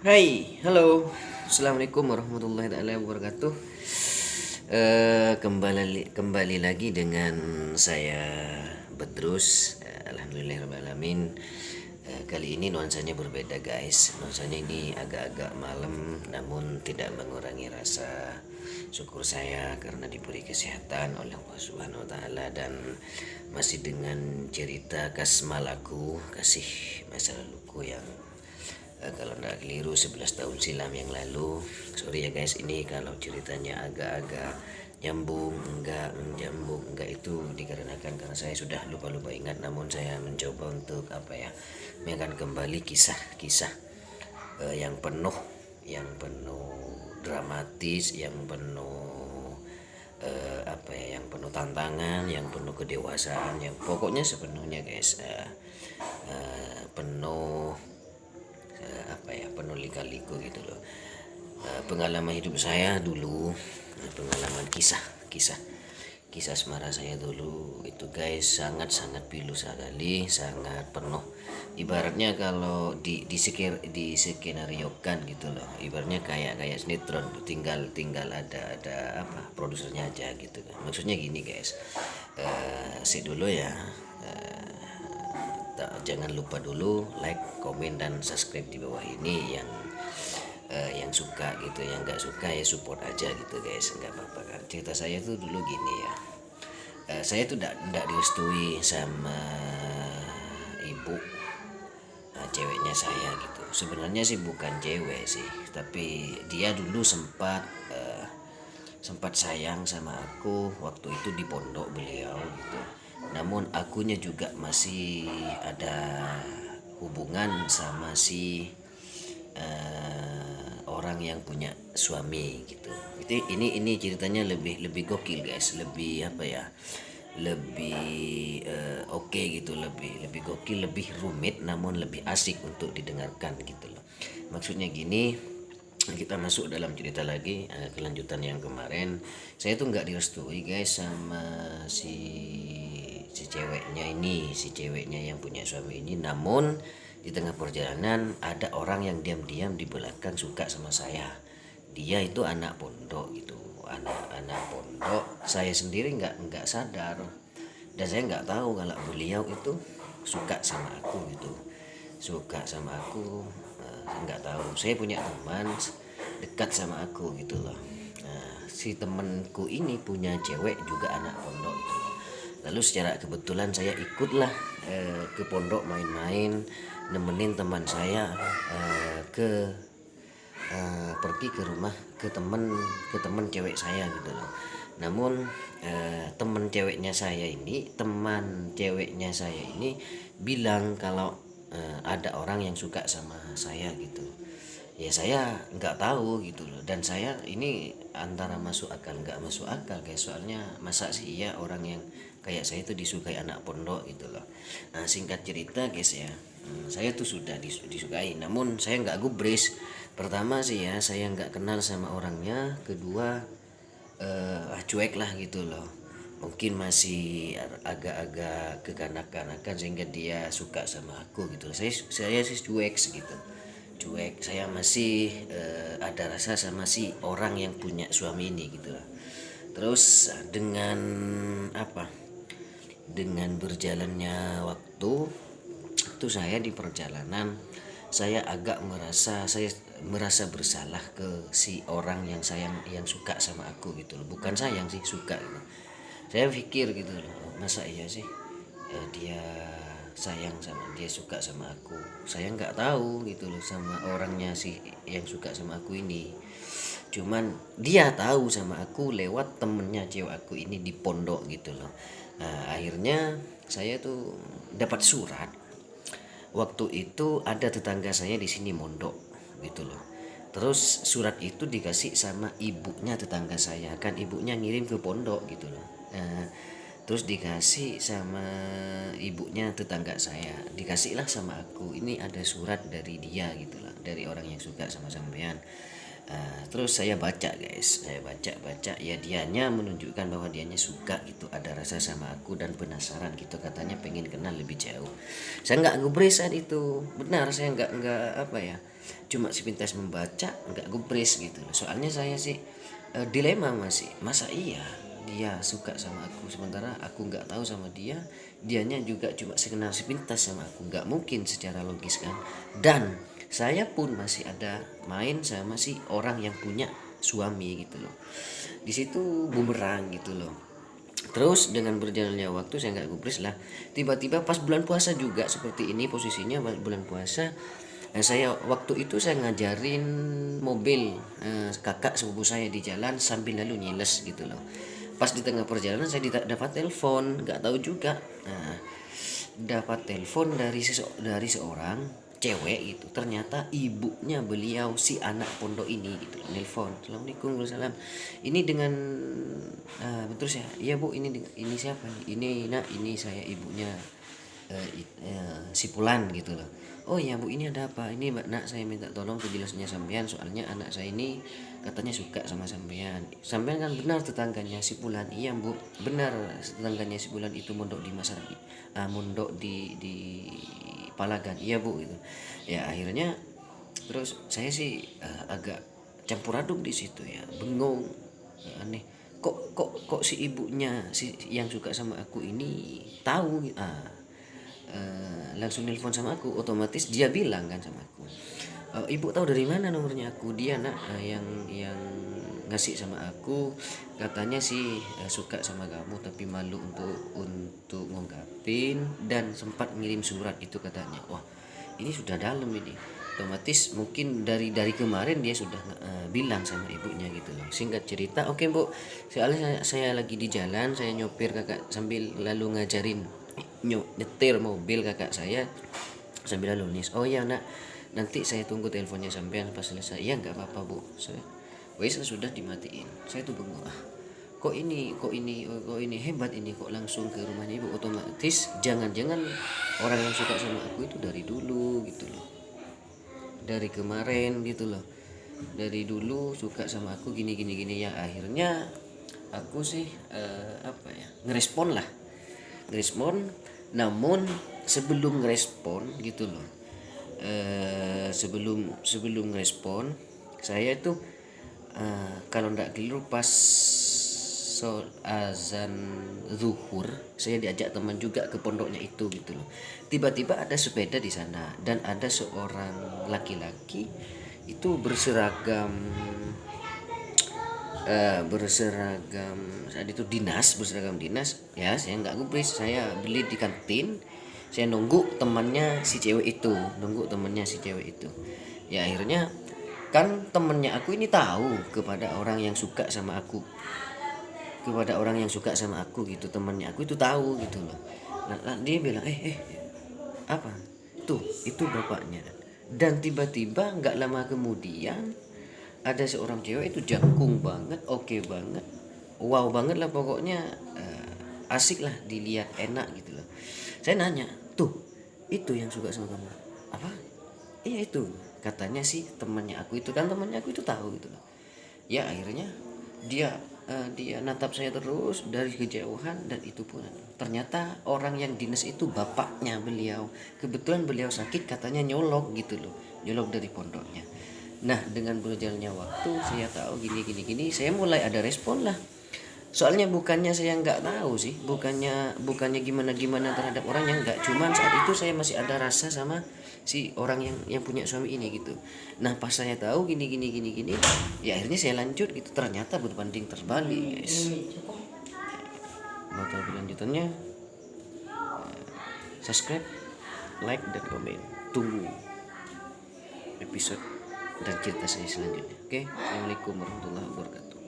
Hai, halo. Assalamualaikum warahmatullahi taala wabarakatuh. Kembali lagi dengan saya Bedrus. Alhamdulillahirobbilalamin. Kali ini nuansanya berbeda guys. Nuansanya ini agak-agak malam, namun tidak mengurangi rasa syukur saya karena diberi kesehatan oleh Allah Subhanahu Wa Taala dan masih dengan cerita kasmalaku, kasih masa laluku yang kalau nggak keliru 11 tahun silam yang lalu. Sorry ya guys, ini kalau ceritanya agak-agak nyambung enggak itu dikarenakan karena saya sudah lupa-lupa ingat, namun saya mencoba untuk mengingat kembali kisah-kisah yang penuh dramatis, yang penuh tantangan, yang penuh kedewasaan, yang pokoknya sepenuhnya guys, penuh penuh lika-liku gitu loh. Pengalaman hidup saya dulu, pengalaman kisah asmara saya dulu itu guys sangat-sangat pilu sekali, sangat penuh. Ibaratnya kalau di skenariokan gitu loh, ibaratnya kayak sinetron, tinggal ada produsernya aja gitu kan. Maksudnya gini guys, si dulu ya, jangan lupa dulu like, komen, dan subscribe di bawah ini yang suka gitu, yang nggak suka ya support aja gitu guys, nggak apa-apa kan. Cerita saya tuh dulu gini ya, saya tuh tidak direstui sama ibu, ceweknya saya gitu. Sebenarnya sih bukan cewek sih, tapi dia dulu sempat sayang sama aku waktu itu di pondok beliau gitu. Namun akunya juga masih ada hubungan sama si orang yang punya suami gitu. Ini ceritanya lebih lebih gokil guys, lebih lebih oke gitu, lebih lebih gokil, lebih rumit, namun lebih asik untuk didengarkan gitu loh. Maksudnya gini, kita masuk dalam cerita lagi, kelanjutan yang kemarin. Saya tuh nggak direstui guys sama si ceweknya yang punya suami ini. Namun di tengah perjalanan ada orang yang diam-diam di belakang suka sama saya. Dia itu anak pondok gitu, anak pondok. Saya sendiri nggak sadar, dan saya nggak tahu kalau beliau itu suka sama aku gitu, suka sama aku. Nggak tahu, saya punya teman dekat sama aku gitu loh. Nah, si temanku ini punya cewek juga anak pondok gitu. Lalu secara kebetulan saya ikutlah ke pondok main-main, nemenin teman saya pergi ke rumah ke teman cewek saya gitu loh. Namun teman ceweknya saya ini bilang kalau ada orang yang suka sama saya gitu. Ya saya nggak tahu gitu loh, dan saya ini antara masuk akal nggak masuk akal kayak, soalnya masa sih iya orang yang kayak saya itu disukai anak pondok gitu loh. Nah, singkat cerita guys ya, saya tuh sudah disukai, namun saya nggak gubris. Pertama sih ya, saya nggak kenal sama orangnya. Kedua, cuek lah gitu loh, mungkin masih agak-agak kekanak-kanakan sehingga dia suka sama aku gitu loh. Saya sih cuek segitu, cuek. Saya masih ada rasa sama si orang yang punya suami ini gitu loh. Terus dengan berjalannya waktu itu, saya di perjalanan saya merasa bersalah ke si orang yang suka sama aku gitu loh. Bukan sayang sih, suka gitu. Saya pikir gitu loh, masa iya sih dia sayang sama, dia suka sama aku, saya nggak tahu gitu loh sama orangnya sih yang suka sama aku ini. Cuman dia tahu sama aku lewat temennya cewek aku ini di pondok gitu loh. Nah, akhirnya saya tuh dapat surat. Waktu itu ada tetangga saya di sini mondok gitu loh. Terus surat itu dikasih sama ibunya tetangga saya, kan ibunya ngirim ke pondok gitu loh. Nah, terus dikasih sama ibunya tetangga saya, dikasihlah sama aku, ini ada surat dari dia gitu loh, dari orang yang suka sama sampean. Terus saya baca guys, saya baca ya, dianya menunjukkan bahwa dianya suka gitu, ada rasa sama aku dan penasaran gitu, katanya pengen kenal lebih jauh. Saya nggak gubris saat itu, benar saya nggak apa ya, cuma sepintas membaca nggak gubris gitu loh. Soalnya saya sih dilema masih, masa iya dia suka sama aku sementara aku nggak tahu sama dia, dianya juga cuma sekenal sepintas sama aku, nggak mungkin secara logis kan. Dan saya pun masih ada main sama si orang yang punya suami gitu loh, di situ bumerang gitu loh. Terus dengan berjalannya waktu saya nggak gubris lah, tiba-tiba pas bulan puasa juga seperti ini posisinya, bulan puasa. Saya waktu itu saya ngajarin mobil kakak sepupu saya di jalan sambil lalu nyiles gitu loh. Pas di tengah perjalanan saya dapat telepon, nggak tahu juga. Dapat telepon dari seorang cewek gitu. Ternyata ibunya beliau si anak pondok ini gitu. Nelpon, assalamualaikum, waalaikumsalam. Ini dengan terus ya, iya bu, ini siapa nih? Ini nak, ini saya ibunya si Pulan gitu loh. Oh ya bu, ini ada apa? Ini mbak nak, saya minta tolong penjelasannya sampean, soalnya anak saya ini katanya suka sama sampean. Sampean kan benar tetangganya si Pulan? Iya bu, benar tetangganya si Pulan itu mondok di mondok di Palagan. Iya bu gitu. Ya akhirnya terus saya sih agak campur aduk di situ ya, bengong, aneh. Kok si ibunya si yang suka sama aku ini tahu, langsung nelpon sama aku, otomatis dia bilang kan sama aku, ibu tahu dari mana nomornya aku? Dia nak yang ngasih sama aku, katanya sih suka sama kamu tapi malu untuk ngungkapin dan sempat ngirim surat itu katanya. Wah ini sudah dalam ini, otomatis mungkin dari kemarin dia sudah bilang sama ibunya gitu loh. Singkat cerita, oke bu, soalnya saya lagi di jalan, saya nyopir kakak sambil lalu ngajarin nyetir mobil kakak saya sambil lalu nulis. Oh ya nak, nanti saya tunggu teleponnya sampean pas selesai. Ya nggak apa-apa bu, wes sudah dimatiin. Saya tuh bengong, kok ini hebat ini, kok langsung ke rumahnya ibu. Otomatis jangan-jangan orang yang suka sama aku itu dari dulu gitu loh, dari kemarin gitu loh, dari dulu suka sama aku gini ya. Akhirnya aku sih ngerespon, namun sebelum ngerespon gitu loh, sebelum ngerespon saya itu kalau ndak keliru pas azan zuhur saya diajak teman juga ke pondoknya itu gitu loh. Tiba-tiba ada sepeda di sana dan ada seorang laki-laki itu berseragam saat itu berseragam dinas ya. Saya nggak gubris, saya beli di kantin, saya nunggu temannya si cewek itu ya. Akhirnya kan temennya aku ini tahu kepada orang yang suka sama aku gitu, temannya aku itu tahu gitu loh. Nah, dia bilang apa itu bapaknya. Dan tiba-tiba nggak lama kemudian ada seorang cewek itu jangkung banget, oke banget, wow banget lah pokoknya, asik lah dilihat, enak gitu loh. Saya nanya, tuh itu yang suka sama kamu apa? Iya itu, katanya sih temannya aku itu, kan temannya aku itu tahu gitu loh. Ya akhirnya dia natap saya terus dari kejauhan, dan itu pun ternyata orang yang dinas itu bapaknya beliau. Kebetulan beliau sakit, katanya nyolok gitu loh, nyolok dari pondoknya. Nah dengan berjalannya waktu saya tahu gini, saya mulai ada respon lah. Soalnya bukannya saya nggak tahu sih, bukannya gimana terhadap orangnya, nggak, cuman saat itu saya masih ada rasa sama si orang yang punya suami ini gitu. Nah pas saya tahu gini, ya akhirnya saya lanjut gitu. Ternyata berbanding terbalik guys. Bakal lanjutannya, subscribe, like, dan komen. Tunggu episode dan cerita saya selanjutnya. Oke, assalamualaikum warahmatullahi wabarakatuh.